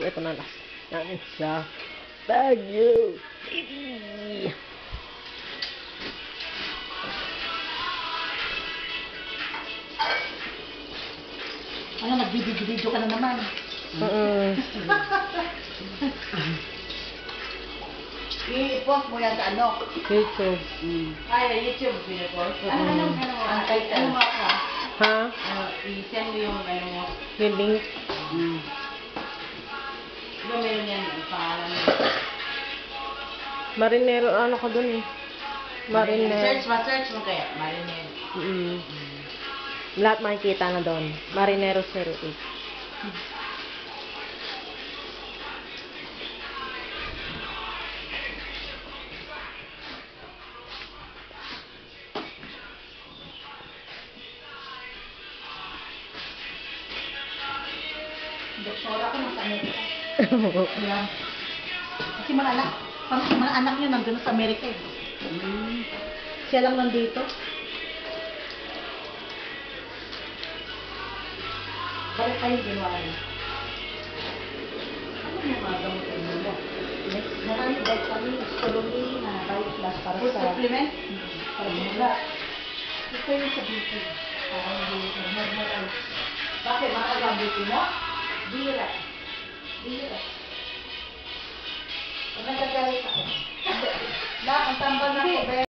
ito na last. Yan sa Baguio City. Ano, nagbibidyo ka na naman. I-post mo yan sa ano? YouTube. Ay, YouTube pinapost. Ano mo ako? Ha? I-send mo yung ano mo. Yung link. Diba meron yan, ang pangalan mo. Marinero, ano ka dun eh? Marinero. Search mo kaya, Marinero. Lahat makikita na doon. Marinero 08. Doktora ko nasa Amerika. Ayan. Kasi mga anak niya nandun sa Amerika eh. Siya lang nandito. Balik kayo ginawa niya. Ano yung mga gamutin mo? Marami dahil kami, skolumi na bike plus para Food sa... supplement? Para mula. Ito yung sa beauty. Parang beauty. Normal. Bakit? Makagabutin mo? Bira. Pag nagagalit ako. Na, ang tambal na ko,